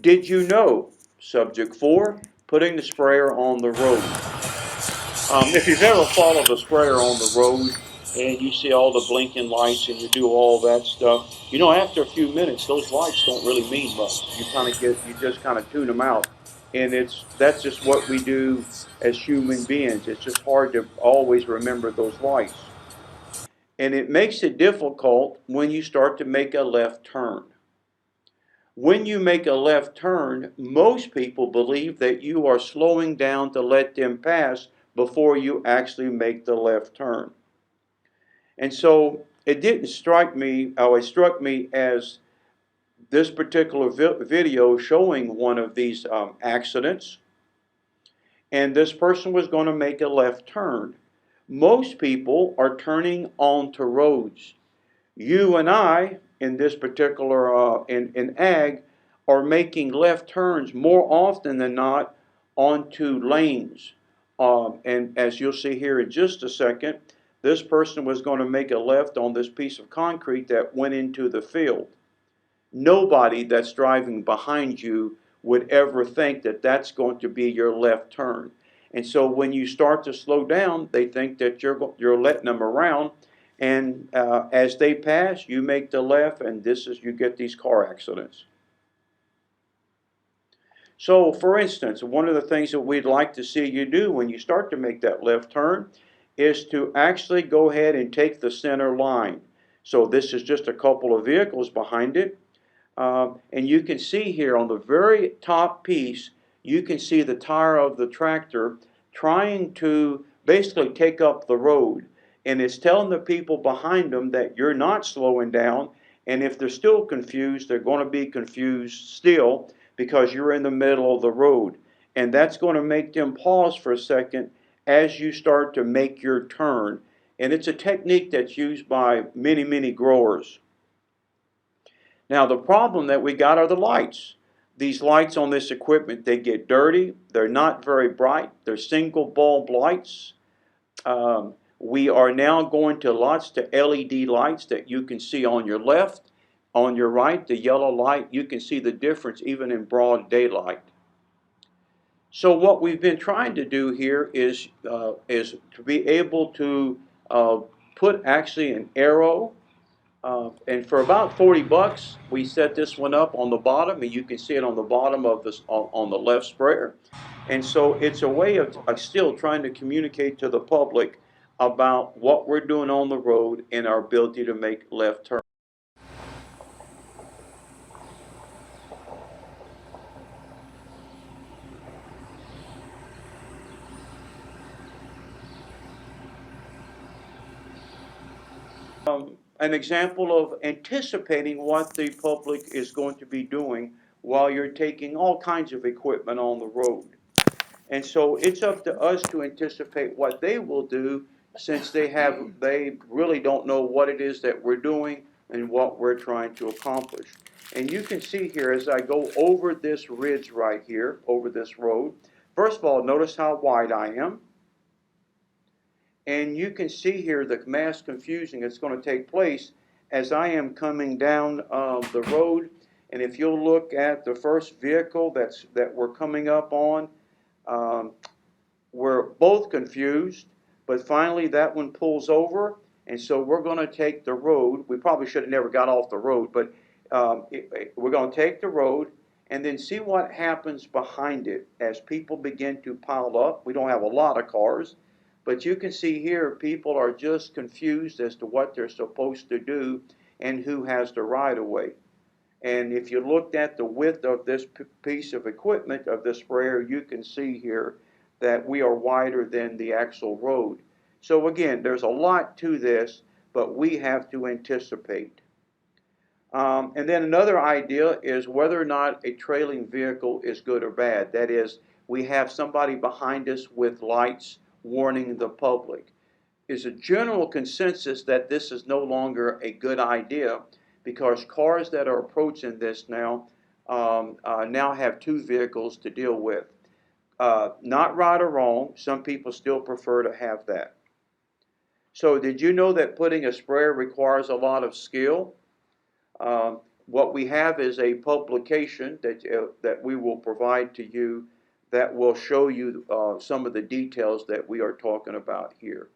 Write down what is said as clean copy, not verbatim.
Did you know? Subject 4, putting the sprayer on the road. If you've ever followed a sprayer on the road and you see all the blinking lights and you do all that stuff, after a few minutes, those lights don't really mean much. You just kind of tune them out. And that's just what we do as human beings. It's just hard to always remember those lights. And it makes it difficult when you start to make a left turn. When you make a left turn, most people believe that you are slowing down to let them pass before you actually make the left turn. And so it didn't strike me, it struck me as this particular video showing one of these accidents, and this person was going to make a left turn. Most people are turning onto roads. You and I, in this particular, in ag, are making left turns more often than not onto lanes. And as you'll see here in just a second, this person was going to make a left on this piece of concrete that went into the field. Nobody that's driving behind you would ever think that that's going to be your left turn. And so when you start to slow down, they think that you're letting them around, and as they pass, you make the left, and you get these car accidents. So, for instance, one of the things that we'd like to see you do when you start to make that left turn is to actually go ahead and take the center line. So this is just a couple of vehicles behind it. And you can see here on the very top piece, you can see the tire of the tractor trying to basically take up the road. And it's telling the people behind them that you're not slowing down. And if they're still confused, they're going to be confused still because you're in the middle of the road. And that's going to make them pause for a second as you start to make your turn. And it's a technique that's used by many, many growers. Now the problem that we got are the lights. These lights on this equipment, they get dirty. They're not very bright. They're single bulb lights. We are now going to lots to LED lights that you can see on your left. On your right, the yellow light, you can see the difference even in broad daylight. So what we've been trying to do here is to be able to put actually an arrow, and for about 40 bucks, we set this one up on the bottom, and you can see it on the bottom of this on the left sprayer. And so it's a way of still trying to communicate to the public about what we're doing on the road and our ability to make left turns. An example of anticipating what the public is going to be doing while you're taking all kinds of equipment on the road. And so it's up to us to anticipate what they will do, since they really don't know what it is that we're doing and what we're trying to accomplish. And you can see here as I go over this ridge right here, over this road, first of all, notice how wide I am. And you can see here the mass confusion that's going to take place as I am coming down the road. And if you'll look at the first vehicle that we're coming up on, um, we're both confused, but finally that one pulls over, and so we're going to take the road. We probably should have never got off the road, but we're going to take the road and then see what happens behind it as people begin to pile up. We don't have a lot of cars, but you can see here people are just confused as to what they're supposed to do and who has the right of way. And if you looked at the width of this piece of equipment, of this sprayer, you can see here that we are wider than the actual road. So again, there's a lot to this, but we have to anticipate. And then another idea is whether or not a trailing vehicle is good or bad. That is, we have somebody behind us with lights warning the public. Is a general consensus that this is no longer a good idea, because cars that are approaching this now now have two vehicles to deal with. Not right or wrong, some people still prefer to have that. So did you know that putting a sprayer requires a lot of skill? what we have is a publication that we will provide to you that will show you some of the details that we are talking about here.